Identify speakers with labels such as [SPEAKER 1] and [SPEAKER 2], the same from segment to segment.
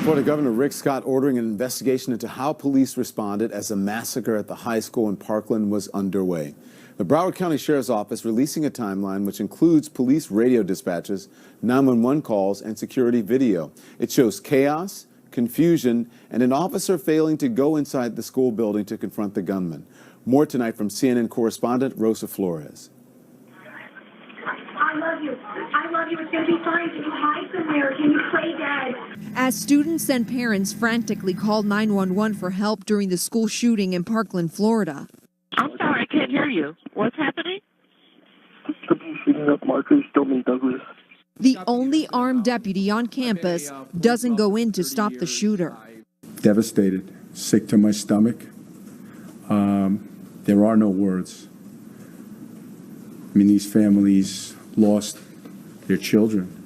[SPEAKER 1] Florida Governor Rick Scott ordering an investigation into how police responded as a massacre at the high school in Parkland was underway. The Broward County Sheriff's Office releasing a timeline which includes police radio dispatches, 911 calls, and security video. It shows chaos, confusion, and an officer failing to go inside the school building to confront the gunman. More tonight from CNN correspondent Rosa Flores.
[SPEAKER 2] I love you. I love you. It's going to be fine. Can you hide somewhere? Can you play dead?
[SPEAKER 3] As students and parents frantically called 911 for help during the school shooting in Parkland, Florida.
[SPEAKER 4] I'm sorry, I can't hear you. What's happening?
[SPEAKER 5] Shooting up Marcus, Domingue Douglas.
[SPEAKER 3] The only armed deputy on campus doesn't go in to stop the shooter.
[SPEAKER 6] Devastated, sick to my stomach. There are no words. I mean, these families lost their children.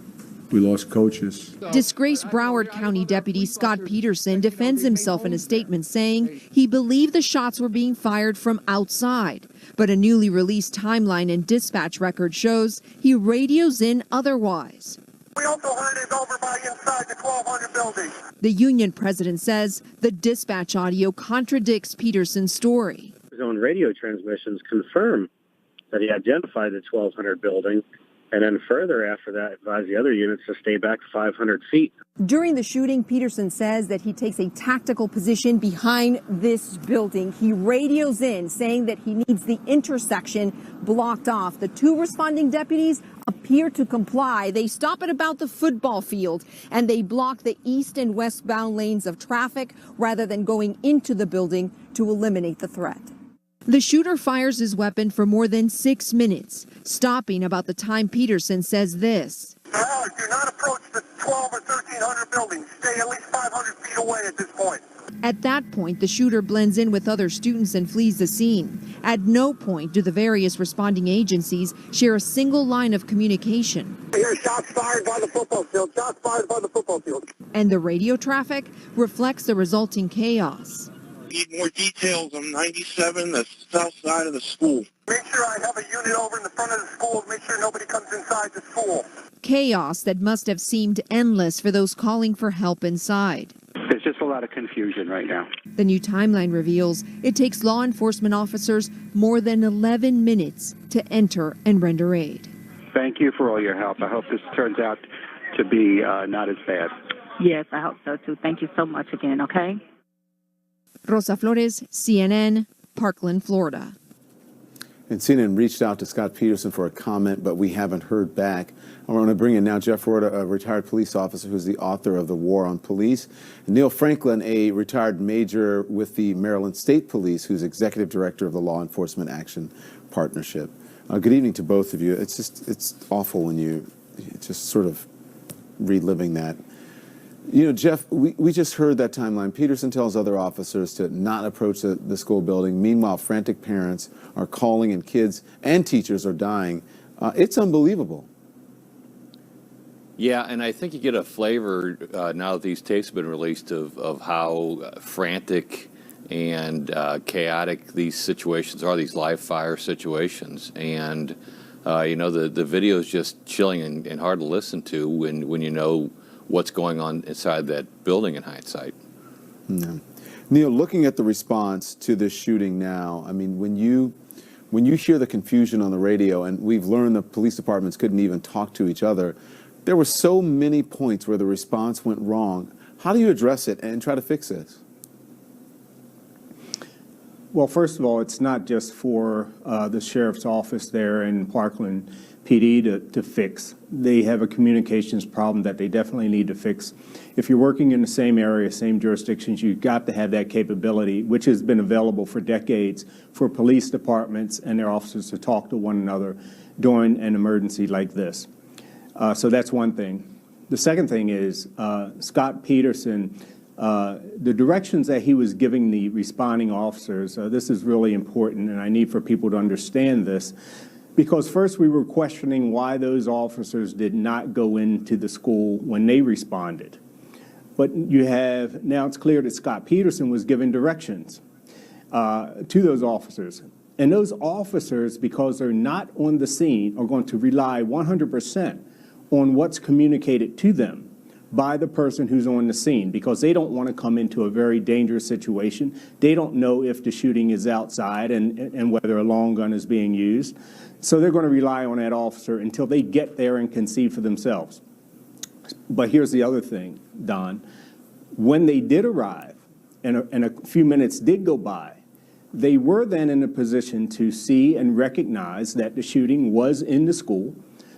[SPEAKER 6] We lost coaches.
[SPEAKER 3] Disgraced Broward County Deputy Scott Peterson defends himself in a statement saying he believed the shots were being fired from outside. But a newly released timeline and dispatch record shows he radios in otherwise.
[SPEAKER 5] We also heard it over by inside the 1200 building.
[SPEAKER 3] The union president says the dispatch audio contradicts Peterson's story.
[SPEAKER 7] His own radio transmissions confirm that he identified the 1200 building, and then further after that advised the other units to stay back 500 feet.
[SPEAKER 3] During the shooting, Peterson says that he takes a tactical position behind this building. He radios in saying that he needs the intersection blocked off. The two responding deputies appear to comply. They stop at about the football field and they block the east and westbound lanes of traffic rather than going into the building to eliminate the threat. The shooter fires his weapon for more than 6 minutes, stopping about the time Peterson says this.
[SPEAKER 5] Do not approach the 12 or 1300 buildings. Stay at least 500 feet away at this point.
[SPEAKER 3] At that point, the shooter blends in with other students and flees the scene. At no point do the various responding agencies share a single line of communication.
[SPEAKER 5] I hear shots fired by the football field. Shots fired by the football field.
[SPEAKER 3] And the radio traffic reflects the resulting chaos.
[SPEAKER 5] Need more details on 97, the south side of the school. Make sure I have a unit over in the front of the school. Make sure nobody comes inside the school.
[SPEAKER 3] Chaos that must have seemed endless for those calling for help inside.
[SPEAKER 8] There's just a lot of confusion right now.
[SPEAKER 3] The new timeline reveals it takes law enforcement officers more than 11 minutes to enter and render aid.
[SPEAKER 8] Thank you for all your help. I hope this turns out to be not as bad.
[SPEAKER 4] Yes, I hope so too. Thank you so much again, okay?
[SPEAKER 3] Rosa Flores, CNN, Parkland, Florida.
[SPEAKER 1] And CNN reached out to Scott Peterson for a comment, but we haven't heard back. I want to bring in now Jeff Rorta, a retired police officer who's the author of The War on Police, and Neil Franklin, a retired major with the Maryland State Police, who's executive director of the Law Enforcement Action Partnership. Good evening to both of you. It's awful when you just sort of reliving that. You know, Jeff, we just heard that timeline. Peterson tells other officers to not approach the school building. Meanwhile, frantic parents are calling and kids and teachers are dying. It's unbelievable.
[SPEAKER 9] Yeah, and I think you get a flavor now that these tapes have been released of how frantic and chaotic these situations are, these live fire situations. And, you know, the video is just chilling and hard to listen to when you know what's going on inside that building in hindsight.
[SPEAKER 1] Yeah. Neil, looking at the response to this shooting now, I mean, when you hear the confusion on the radio, and we've learned the police departments couldn't even talk to each other, there were so many points where the response went wrong. How do you address it and try to fix this?
[SPEAKER 10] Well, first of all, it's not just for the sheriff's office there in Parkland PD to fix. They have a communications problem that they definitely need to fix. If you're working in the same area, same jurisdictions, you've got to have that capability, which has been available for decades for police departments and their officers to talk to one another during an emergency like this. So that's one thing. The second thing is Scott Peterson, the directions that he was giving the responding officers, this is really important, and I need for people to understand this. Because first we were questioning why those officers did not go into the school when they responded. But now it's clear that Scott Peterson was giving directions to those officers. And those officers, because they're not on the scene, are going to rely 100% on what's communicated to them by the person who's on the scene, because they don't want to come into a very dangerous situation. They don't know if the shooting is outside and whether a long gun is being used. So they're going to rely on that officer until they get there and can see for themselves. But here's the other thing, Don. When they did arrive, and a few minutes did go by, they were then in a position to see and recognize that the shooting was in the school.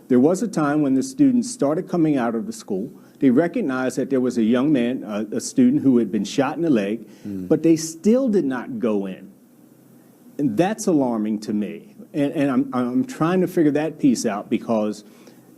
[SPEAKER 10] There was a time when the students started coming out of the school. They recognized that there was a young man, a student who had been shot in the leg, but they still did not go in. And that's alarming to me. And I'm trying to figure that piece out, because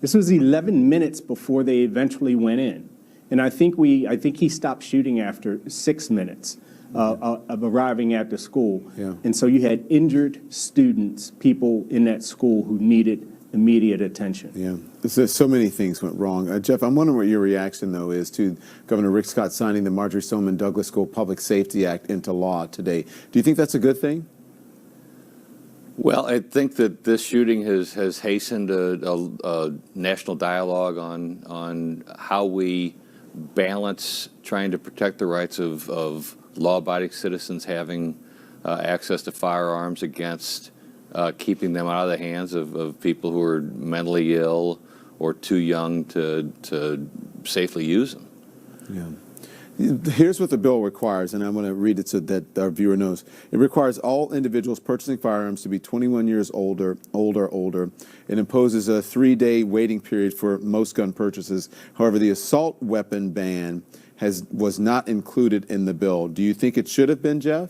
[SPEAKER 10] this was 11 minutes before they eventually went in. And I think he stopped shooting after 6 minutes of arriving at the school.
[SPEAKER 1] Yeah.
[SPEAKER 10] And so you had injured students, people in that school who needed immediate attention.
[SPEAKER 1] Yeah, so many things went wrong. Jeff, I'm wondering what your reaction, though, is to Governor Rick Scott signing the Marjorie Stoneman Douglas School Public Safety Act into law today. Do you think that's a good thing?
[SPEAKER 9] Well, I think that this shooting has hastened a national dialogue on how we balance trying to protect the rights of law-abiding citizens having access to firearms against keeping them out of the hands of people who are mentally ill or too young to safely use them.
[SPEAKER 1] Yeah. Here's what the bill requires, and I'm going to read it so that our viewer knows. It requires all individuals purchasing firearms to be 21 years older. It imposes a 3-day waiting period for most gun purchases. However, the assault weapon ban was not included in the bill. Do you think it should have been, Jeff?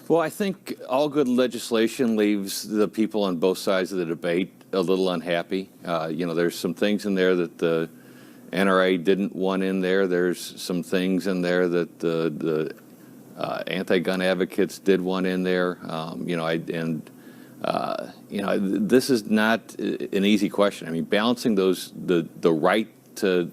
[SPEAKER 9] Well, I think all good legislation leaves the people on both sides of the debate a little unhappy. There's some things in there that the NRA didn't want in there. There's some things in there that the anti-gun advocates did want in there. This is not an easy question. I mean, balancing the right to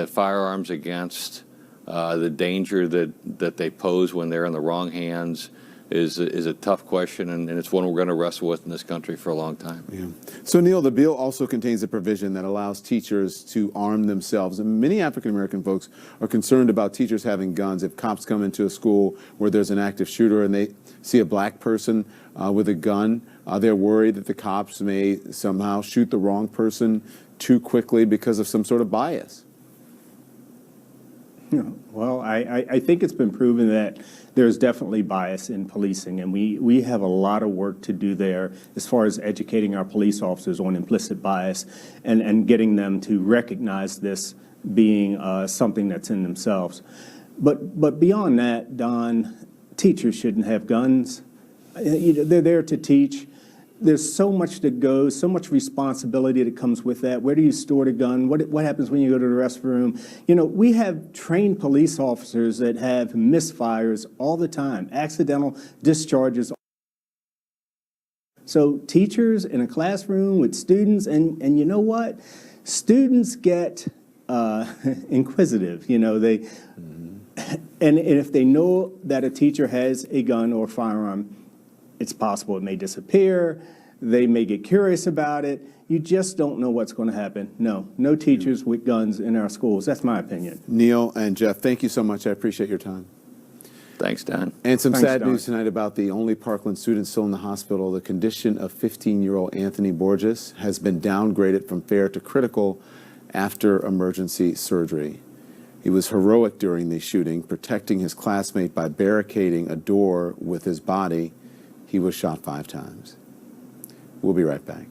[SPEAKER 9] firearms against the danger that they pose when they're in the wrong hands is a tough question, and it's one we're going to wrestle with in this country for a long time.
[SPEAKER 1] Yeah. So, Neil, the bill also contains a provision that allows teachers to arm themselves. And many African-American folks are concerned about teachers having guns. If cops come into a school where there's an active shooter and they see a black person with a gun, they're worried that the cops may somehow shoot the wrong person too quickly because of some sort of bias.
[SPEAKER 10] Well, I think it's been proven that there's definitely bias in policing, and we have a lot of work to do there as far as educating our police officers on implicit bias and getting them to recognize this being something that's in themselves. But beyond that, Don, teachers shouldn't have guns. They're there to teach. There's so much that goes, so much responsibility that comes with that. Where do you store the gun? What happens when you go to the restroom? We have trained police officers that have misfires all the time, accidental discharges. So teachers in a classroom with students, and you know what? Students get inquisitive. And if they know that a teacher has a gun or firearm, it's possible it may disappear. They may get curious about it. You just don't know what's going to happen. No teachers with guns in our schools. That's my opinion.
[SPEAKER 1] Neil and Jeff, thank you so much. I appreciate your time.
[SPEAKER 9] Thanks, Don.
[SPEAKER 1] And some
[SPEAKER 10] Thanks,
[SPEAKER 1] sad
[SPEAKER 10] Don.
[SPEAKER 1] news tonight about the only Parkland student still in the hospital. The condition of 15-year-old Anthony Borges has been downgraded from fair to critical after emergency surgery. He was heroic during the shooting, protecting his classmate by barricading a door with his body. He was shot 5 times. We'll be right back.